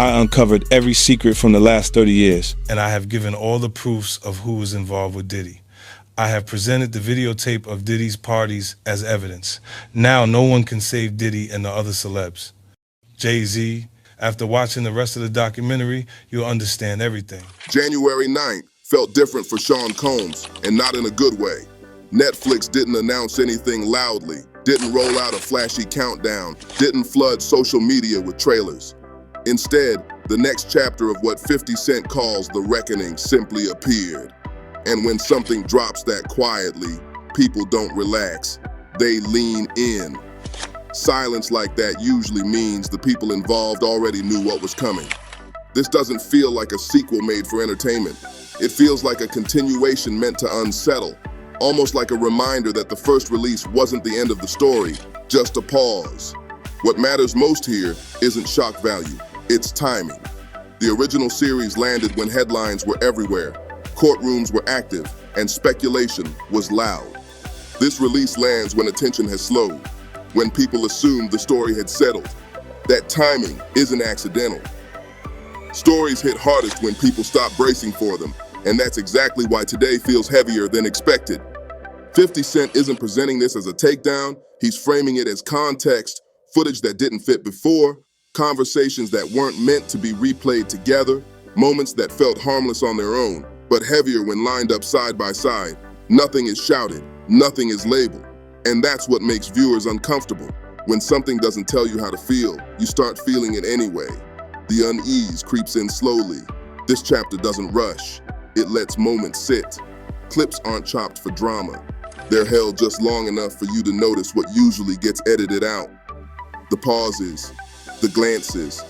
I uncovered every secret from the last 30 years. And I have given all the proofs of who was involved with Diddy. I have presented the videotape of Diddy's parties as evidence. Now no one can save Diddy and the other celebs. Jay-Z, after watching the rest of the documentary, you'll understand everything. January 9th felt different for Sean Combs, and not in a good way. Netflix didn't announce anything loudly, didn't roll out a flashy countdown, didn't flood social media with trailers. Instead, the next chapter of what 50 Cent calls The Reckoning simply appeared. And when something drops that quietly, people don't relax, they lean in. Silence like that usually means the people involved already knew what was coming. This doesn't feel like a sequel made for entertainment. It feels like a continuation meant to unsettle, almost like a reminder that the first release wasn't the end of the story, just a pause. What matters most here isn't shock value, it's timing. The original series landed when headlines were everywhere, courtrooms were active, and speculation was loud. This release lands when attention has slowed, when people assumed the story had settled. That timing isn't accidental. Stories hit hardest when people stop bracing for them, and that's exactly why today feels heavier than expected. 50 Cent isn't presenting this as a takedown, he's framing it as context, footage that didn't fit before, conversations that weren't meant to be replayed together, moments that felt harmless on their own, but heavier when lined up side by side. Nothing is shouted, nothing is labeled, and that's what makes viewers uncomfortable. When something doesn't tell you how to feel, you start feeling it anyway. The unease creeps in slowly. This chapter doesn't rush. It lets moments sit. Clips aren't chopped for drama. They're held just long enough for you to notice what usually gets edited out. The pauses, the glances,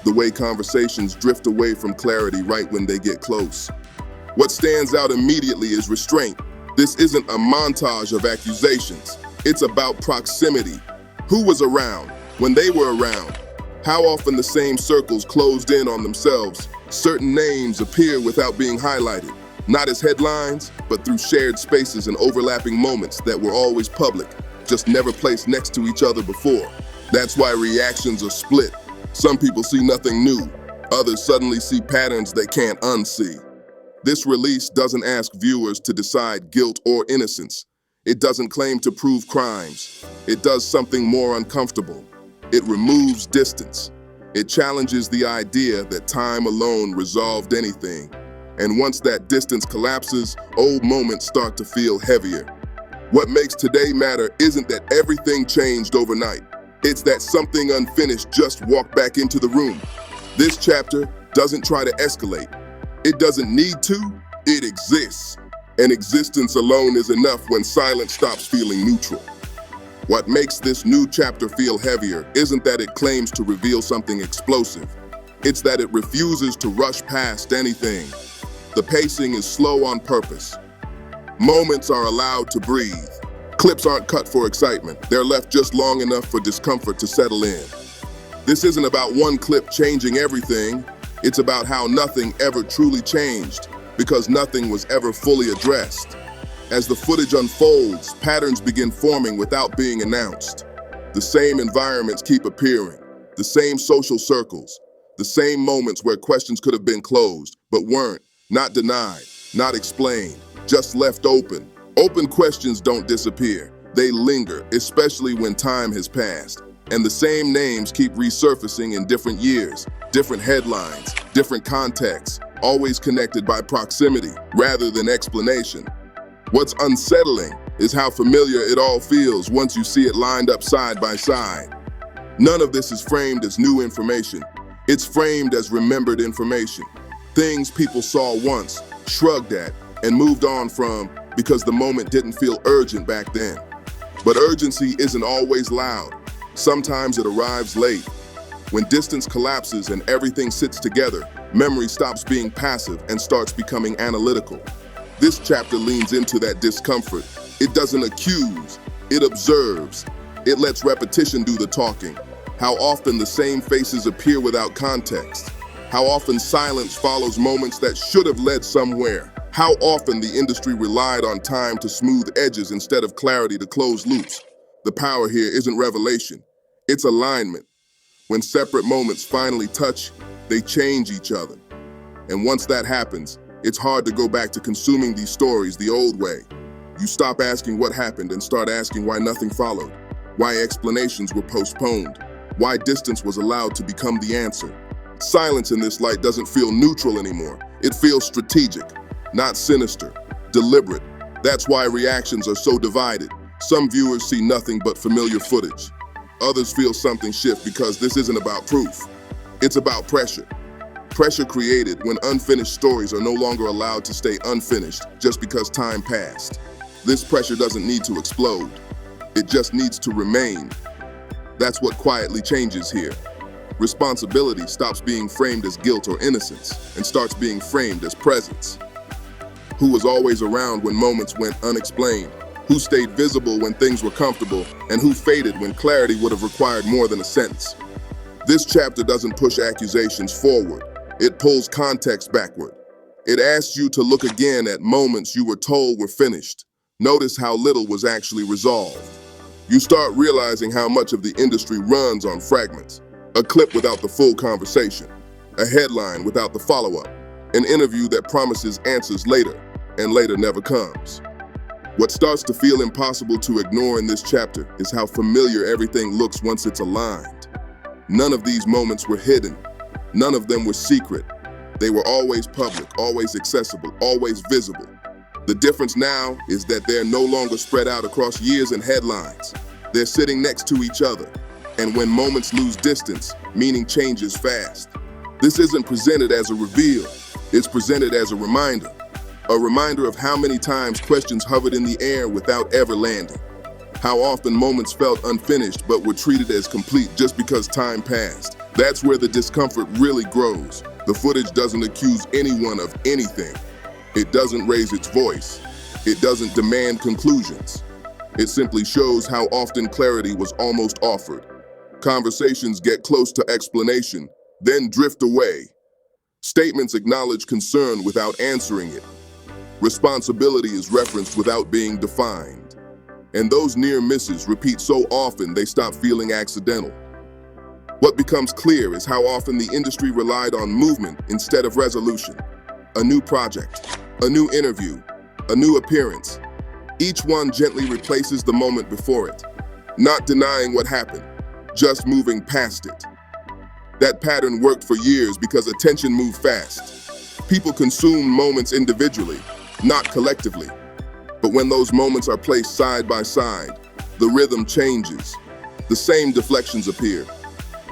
the way conversations drift away from clarity right when they get close. What stands out immediately is restraint. This isn't a montage of accusations. It's about proximity. Who was around? When they were around? How often the same circles closed in on themselves? Certain names appear without being highlighted, not as headlines, but through shared spaces and overlapping moments that were always public, just never placed next to each other before. That's why reactions are split. Some people see nothing new. Others suddenly see patterns they can't unsee. This release doesn't ask viewers to decide guilt or innocence. It doesn't claim to prove crimes. It does something more uncomfortable. It removes distance. It challenges the idea that time alone resolved anything. And once that distance collapses, old moments start to feel heavier. What makes today matter isn't that everything changed overnight. It's that something unfinished just walked back into the room. This chapter doesn't try to escalate. It doesn't need to, it exists. And existence alone is enough when silence stops feeling neutral. What makes this new chapter feel heavier isn't that it claims to reveal something explosive. It's that it refuses to rush past anything. The pacing is slow on purpose. Moments are allowed to breathe. Clips aren't cut for excitement. They're left just long enough for discomfort to settle in. This isn't about one clip changing everything. It's about how nothing ever truly changed, because nothing was ever fully addressed. As the footage unfolds, patterns begin forming without being announced. The same environments keep appearing, the same social circles, the same moments where questions could have been closed, but weren't, not denied, not explained, just left open. Open questions don't disappear, they linger, especially when time has passed. And the same names keep resurfacing in different years, different headlines, different contexts, always connected by proximity rather than explanation. What's unsettling is how familiar it all feels once you see it lined up side by side. None of this is framed as new information. It's framed as remembered information. Things people saw once, shrugged at, and moved on from because the moment didn't feel urgent back then. But urgency isn't always loud. Sometimes it arrives late. When distance collapses and everything sits together, memory stops being passive and starts becoming analytical. This chapter leans into that discomfort. It doesn't accuse, it observes. It lets repetition do the talking. How often the same faces appear without context. How often silence follows moments that should have led somewhere. How often the industry relied on time to smooth edges instead of clarity to close loops. The power here isn't revelation, it's alignment. When separate moments finally touch, They change each other. And once that happens, it's hard to go back to consuming these stories the old way. You stop asking what happened and start asking why nothing followed, why explanations were postponed, why distance was allowed to become the answer. Silence in this light doesn't feel neutral anymore. It feels strategic, not sinister, deliberate. That's why reactions are so divided. Some viewers see nothing but familiar footage. Others feel something shift because this isn't about proof. It's about pressure. Pressure created when unfinished stories are no longer allowed to stay unfinished just because time passed. This pressure doesn't need to explode. It just needs to remain. That's what quietly changes here. Responsibility stops being framed as guilt or innocence and starts being framed as presence. Who was always around when moments went unexplained? Who stayed visible when things were comfortable? And who faded when clarity would have required more than a sentence? This chapter doesn't push accusations forward. It pulls context backward. It asks you to look again at moments you were told were finished. Notice how little was actually resolved. You start realizing how much of the industry runs on fragments. A clip without the full conversation. A headline without the follow-up. An interview that promises answers later, and later never comes. What starts to feel impossible to ignore in this chapter is how familiar everything looks once it's aligned. None of these moments were hidden. None of them were secret. They were always public, always accessible, always visible. The difference now is that they're no longer spread out across years and headlines. They're sitting next to each other. And when moments lose distance, meaning changes fast. This isn't presented as a reveal. It's presented as a reminder. A reminder of how many times questions hovered in the air without ever landing. How often moments felt unfinished but were treated as complete just because time passed. That's where the discomfort really grows. The footage doesn't accuse anyone of anything. It doesn't raise its voice. It doesn't demand conclusions. It simply shows how often clarity was almost offered. Conversations get close to explanation, then drift away. Statements acknowledge concern without answering it. Responsibility is referenced without being defined. And those near misses repeat so often they stop feeling accidental. What becomes clear is how often the industry relied on movement instead of resolution. A new project, a new interview, a new appearance. Each one gently replaces the moment before it, not denying what happened, just moving past it. That pattern worked for years because attention moved fast. People consumed moments individually, not collectively. But when those moments are placed side by side, the rhythm changes. The same deflections appear.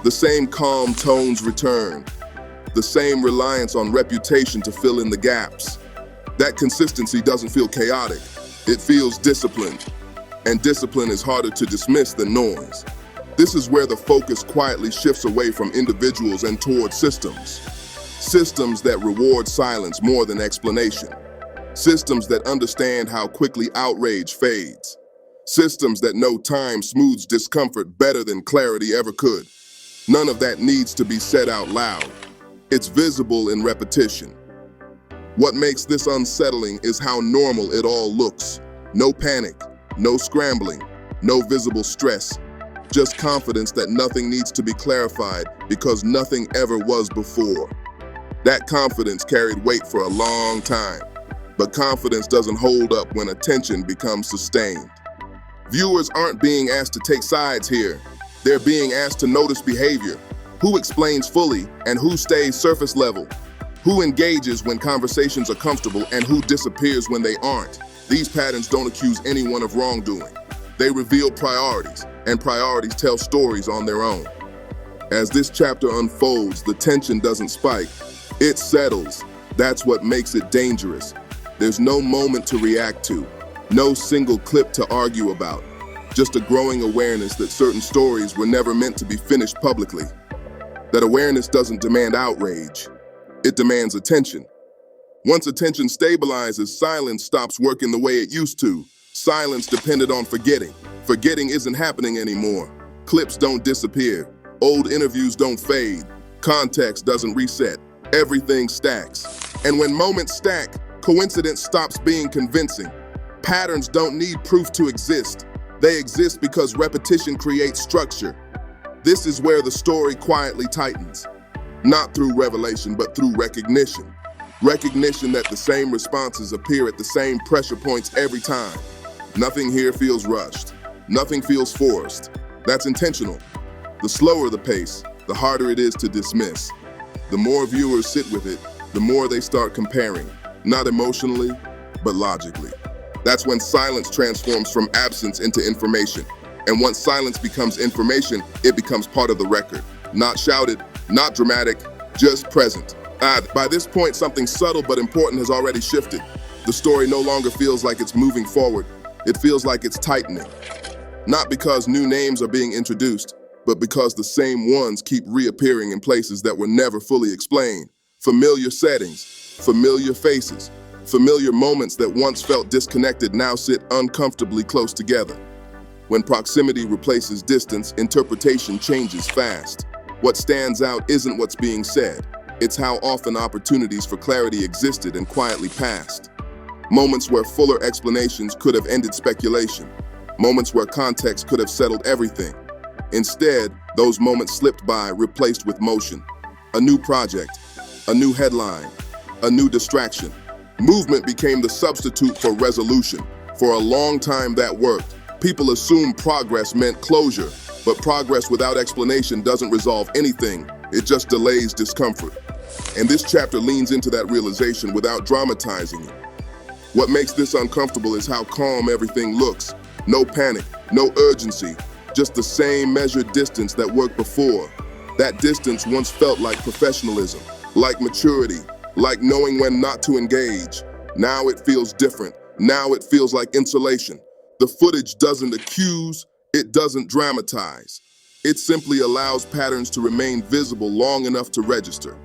The same calm tones return. The same reliance on reputation to fill in the gaps. That consistency doesn't feel chaotic. It feels disciplined. And discipline is harder to dismiss than noise. This is where the focus quietly shifts away from individuals and toward systems. Systems that reward silence more than explanation. Systems that understand how quickly outrage fades. Systems that know time smooths discomfort better than clarity ever could. None of that needs to be said out loud. It's visible in repetition. What makes this unsettling is how normal it all looks. No panic, no scrambling, no visible stress. Just confidence that nothing needs to be clarified because nothing ever was before. That confidence carried weight for a long time. But confidence doesn't hold up when attention becomes sustained. Viewers aren't being asked to take sides here. They're being asked to notice behavior. Who explains fully and who stays surface level? Who engages when conversations are comfortable and who disappears when they aren't? These patterns don't accuse anyone of wrongdoing. They reveal priorities, and priorities tell stories on their own. As this chapter unfolds, the tension doesn't spike. It settles. That's what makes it dangerous. There's no moment to react to, no single clip to argue about, just a growing awareness that certain stories were never meant to be finished publicly. That awareness doesn't demand outrage, it demands attention. Once attention stabilizes, silence stops working the way it used to. Silence depended on forgetting. Forgetting isn't happening anymore. Clips don't disappear. Old interviews don't fade. Context doesn't reset. Everything stacks. And when moments stack, coincidence stops being convincing. Patterns don't need proof to exist. They exist because repetition creates structure. This is where the story quietly tightens. Not through revelation, but through recognition. Recognition that the same responses appear at the same pressure points every time. Nothing here feels rushed. Nothing feels forced. That's intentional. The slower the pace, the harder it is to dismiss. The more viewers sit with it, the more they start comparing, not emotionally, but logically. That's when silence transforms from absence into information. And once silence becomes information, it becomes part of the record. Not shouted, not dramatic, just present. By this point, something subtle but important has already shifted. The story no longer feels like it's moving forward. It feels like it's tightening. Not because new names are being introduced, but because the same ones keep reappearing in places that were never fully explained. Familiar settings, familiar faces, familiar moments that once felt disconnected now sit uncomfortably close together. When proximity replaces distance, interpretation changes fast. What stands out isn't what's being said. It's how often opportunities for clarity existed and quietly passed. Moments where fuller explanations could have ended speculation. Moments where context could have settled everything. Instead, those moments slipped by, replaced with motion. A new project, a new headline, a new distraction. Movement became the substitute for resolution. For a long time that worked. People assumed progress meant closure, but progress without explanation doesn't resolve anything. It just delays discomfort. And this chapter leans into that realization without dramatizing it. What makes this uncomfortable is how calm everything looks. No panic, no urgency, just the same measured distance that worked before. That distance once felt like professionalism, like maturity, like knowing when not to engage. Now it feels different. Now it feels like insulation. The footage doesn't accuse, it doesn't dramatize. It simply allows patterns to remain visible long enough to register.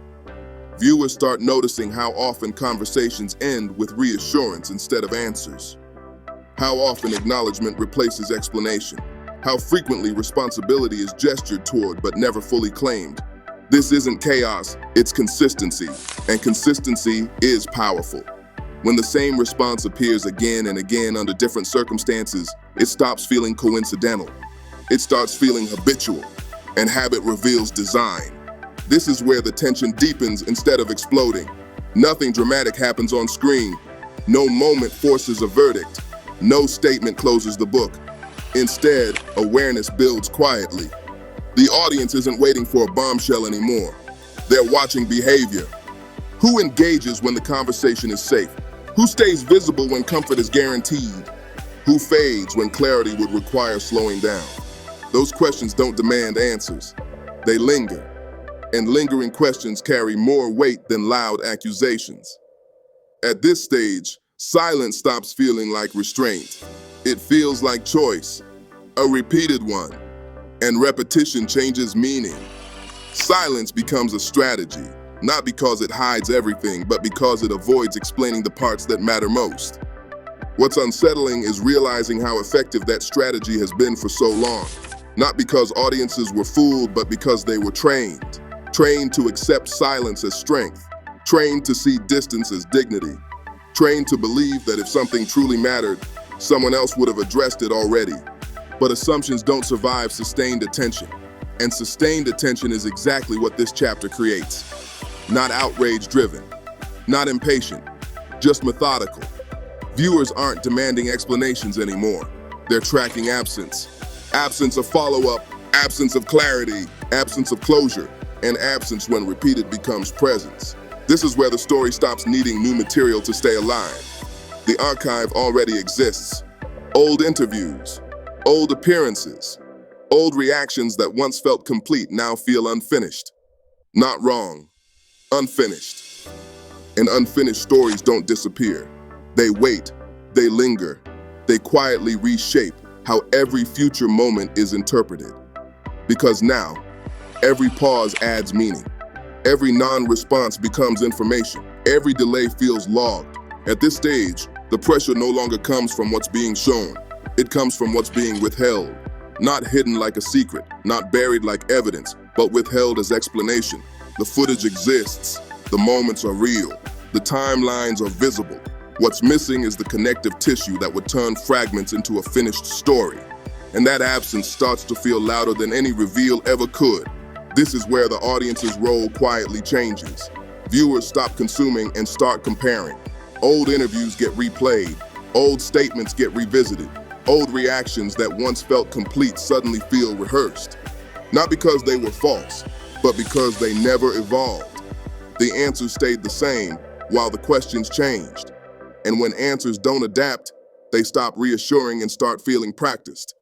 Viewers start noticing how often conversations end with reassurance instead of answers. How often acknowledgement replaces explanation. How frequently responsibility is gestured toward but never fully claimed. This isn't chaos, it's consistency, and consistency is powerful. When the same response appears again and again under different circumstances, it stops feeling coincidental. It starts feeling habitual, and habit reveals design. This is where the tension deepens instead of exploding. Nothing dramatic happens on screen. No moment forces a verdict. No statement closes the book. Instead, awareness builds quietly. The audience isn't waiting for a bombshell anymore. They're watching behavior. Who engages when the conversation is safe? Who stays visible when comfort is guaranteed? Who fades when clarity would require slowing down? Those questions don't demand answers. They linger. And lingering questions carry more weight than loud accusations. At this stage, silence stops feeling like restraint. It feels like choice, a repeated one, and repetition changes meaning. Silence becomes a strategy, not because it hides everything, but because it avoids explaining the parts that matter most. What's unsettling is realizing how effective that strategy has been for so long. Not because audiences were fooled, but because they were trained. Trained to accept silence as strength. Trained to see distance as dignity. Trained to believe that if something truly mattered, someone else would have addressed it already. But assumptions don't survive sustained attention. And sustained attention is exactly what this chapter creates. Not outrage-driven, not impatient, just methodical. Viewers aren't demanding explanations anymore. They're tracking absence. Absence of follow-up, absence of clarity, absence of closure, and absence when repeated becomes presence. This is where the story stops needing new material to stay alive. The archive already exists. Old interviews, old appearances, old reactions that once felt complete now feel unfinished. Not wrong, unfinished. And unfinished stories don't disappear. They wait, they linger, they quietly reshape how every future moment is interpreted. Because now, every pause adds meaning. Every non-response becomes information. Every delay feels logged. At this stage, the pressure no longer comes from what's being shown. It comes from what's being withheld. Not hidden like a secret, not buried like evidence, but withheld as explanation. The footage exists. The moments are real. The timelines are visible. What's missing is the connective tissue that would turn fragments into a finished story. And that absence starts to feel louder than any reveal ever could. This is where the audience's role quietly changes. Viewers stop consuming and start comparing. Old interviews get replayed. Old statements get revisited. Old reactions that once felt complete suddenly feel rehearsed. Not because they were false, but because they never evolved. The answers stayed the same while the questions changed. And when answers don't adapt, they stop reassuring and start feeling practiced.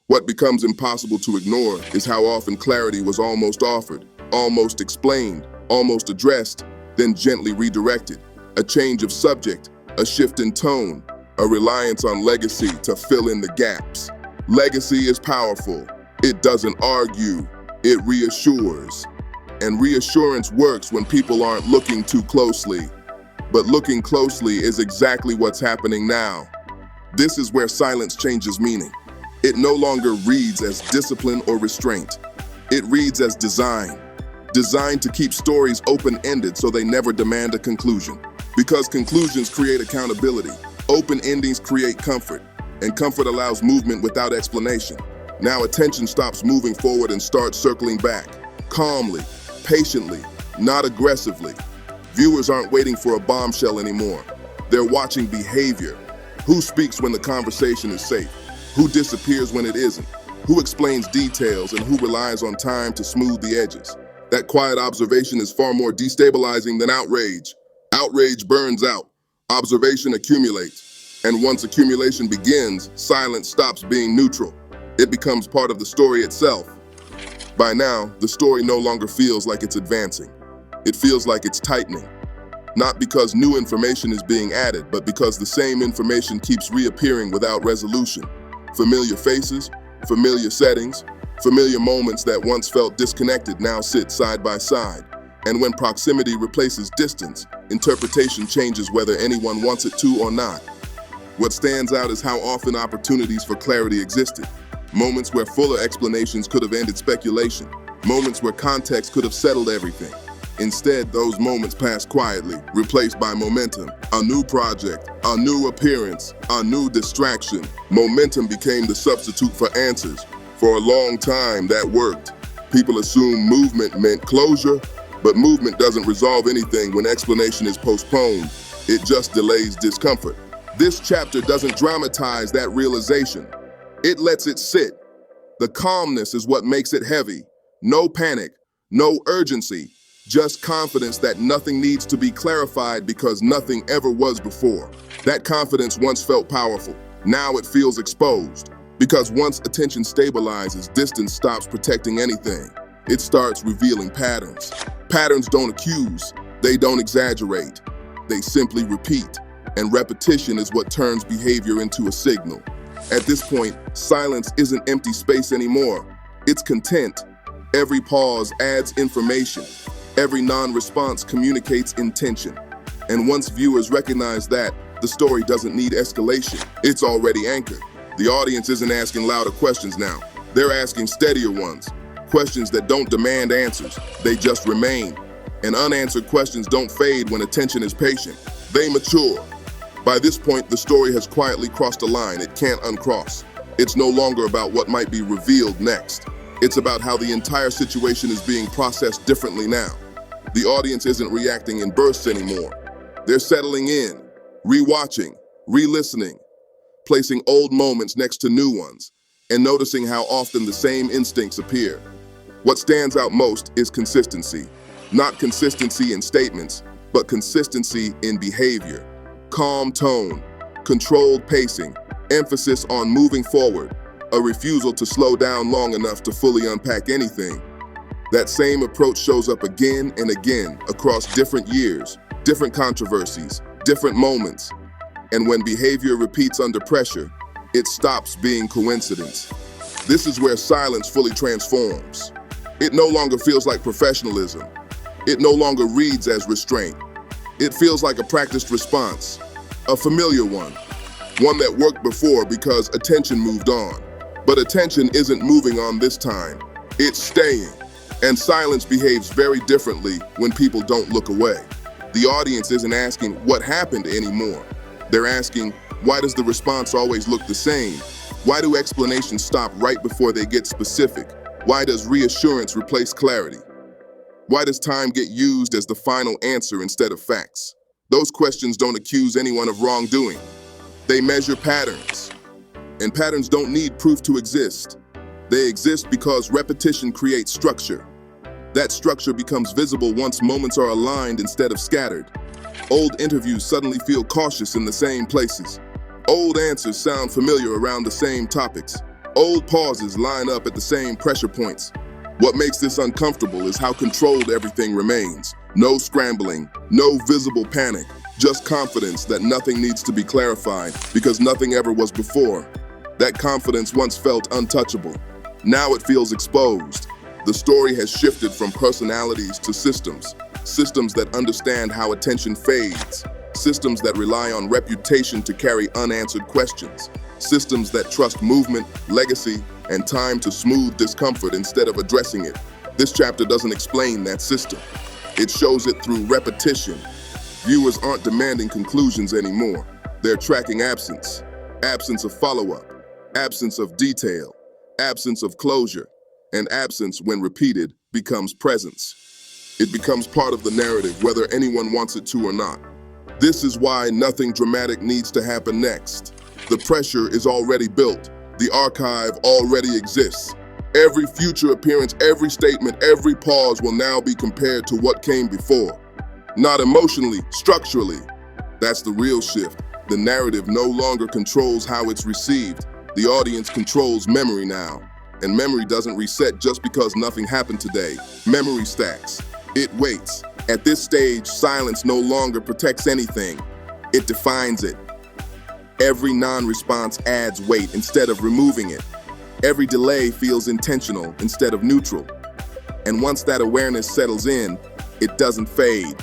What becomes impossible to ignore is how often clarity was almost offered, almost explained, almost addressed, then gently redirected. A change of subject, a shift in tone, a reliance on legacy to fill in the gaps. Legacy is powerful. It doesn't argue, it reassures. And reassurance works when people aren't looking too closely. But looking closely is exactly what's happening now. This is where silence changes meaning. It no longer reads as discipline or restraint. It reads as design. Designed to keep stories open-ended so they never demand a conclusion. Because conclusions create accountability, open endings create comfort, and comfort allows movement without explanation. Now attention stops moving forward and starts circling back, calmly, patiently, not aggressively. Viewers aren't waiting for a bombshell anymore. They're watching behavior. Who speaks when the conversation is safe? Who disappears when it isn't? Who explains details and who relies on time to smooth the edges? That quiet observation is far more destabilizing than outrage. Outrage burns out. Observation accumulates. And once accumulation begins, silence stops being neutral. It becomes part of the story itself. By now, the story no longer feels like it's advancing. It feels like it's tightening. Not because new information is being added, but because the same information keeps reappearing without resolution. Familiar faces, familiar settings, familiar moments that once felt disconnected now sit side by side. And when proximity replaces distance, interpretation changes whether anyone wants it to or not. What stands out is how often opportunities for clarity existed. Moments where fuller explanations could have ended speculation. Moments where context could have settled everything. Instead, those moments passed quietly, replaced by momentum. A new project, a new appearance, a new distraction. Momentum became the substitute for answers. For a long time, that worked. People assumed movement meant closure, but movement doesn't resolve anything when explanation is postponed. It just delays discomfort. This chapter doesn't dramatize that realization. It lets it sit. The calmness is what makes it heavy. No panic, no urgency, just confidence that nothing needs to be clarified because nothing ever was before. That confidence once felt powerful. Now it feels exposed. Because once attention stabilizes, distance stops protecting anything. It starts revealing patterns. Patterns don't accuse, they don't exaggerate. They simply repeat. And repetition is what turns behavior into a signal. At this point, silence isn't empty space anymore. It's content. Every pause adds information. Every non-response communicates intention. And once viewers recognize that, the story doesn't need escalation. It's already anchored. The audience isn't asking louder questions now. They're asking steadier ones. Questions that don't demand answers. They just remain. And unanswered questions don't fade when attention is patient. They mature. By this point, the story has quietly crossed a line it can't uncross. It's no longer about what might be revealed next. It's about how the entire situation is being processed differently now. The audience isn't reacting in bursts anymore. They're settling in, rewatching, re-listening, placing old moments next to new ones, and noticing how often the same instincts appear. What stands out most is consistency. Not consistency in statements, but consistency in behavior. Calm tone, controlled pacing, emphasis on moving forward, a refusal to slow down long enough to fully unpack anything. That same approach shows up again and again across different years, different controversies, different moments. And when behavior repeats under pressure, it stops being coincidence. This is where silence fully transforms. It no longer feels like professionalism. It no longer reads as restraint. It feels like a practiced response, a familiar one that worked before because attention moved on. But attention isn't moving on this time. It's staying. And silence behaves very differently when people don't look away. The audience isn't asking what happened anymore. They're asking, why does the response always look the same? Why do explanations stop right before they get specific? Why does reassurance replace clarity? Why does time get used as the final answer instead of facts? Those questions don't accuse anyone of wrongdoing. They measure patterns. And patterns don't need proof to exist. They exist because repetition creates structure. That structure becomes visible once moments are aligned instead of scattered. Old interviews suddenly feel cautious in the same places. Old answers sound familiar around the same topics. Old pauses line up at the same pressure points. What makes this uncomfortable is how controlled everything remains. No scrambling, no visible panic, just confidence that nothing needs to be clarified because nothing ever was before. That confidence once felt untouchable. Now it feels exposed. The story has shifted from personalities to systems. Systems that understand how attention fades. Systems that rely on reputation to carry unanswered questions. Systems that trust movement, legacy, and time to smooth discomfort instead of addressing it. This chapter doesn't explain that system. It shows it through repetition. Viewers aren't demanding conclusions anymore. They're tracking absence. Absence of follow-up. Absence of detail. Absence of closure. And absence, when repeated, becomes presence. It becomes part of the narrative, whether anyone wants it to or not. This is why nothing dramatic needs to happen next. The pressure is already built. The archive already exists. Every future appearance, every statement, every pause will now be compared to what came before. Not emotionally, structurally. That's the real shift. The narrative no longer controls how it's received. The audience controls memory now. And memory doesn't reset just because nothing happened today. Memory stacks. It waits. At this stage, silence no longer protects anything. It defines it. Every non-response adds weight instead of removing it. Every delay feels intentional instead of neutral. And once that awareness settles in, it doesn't fade.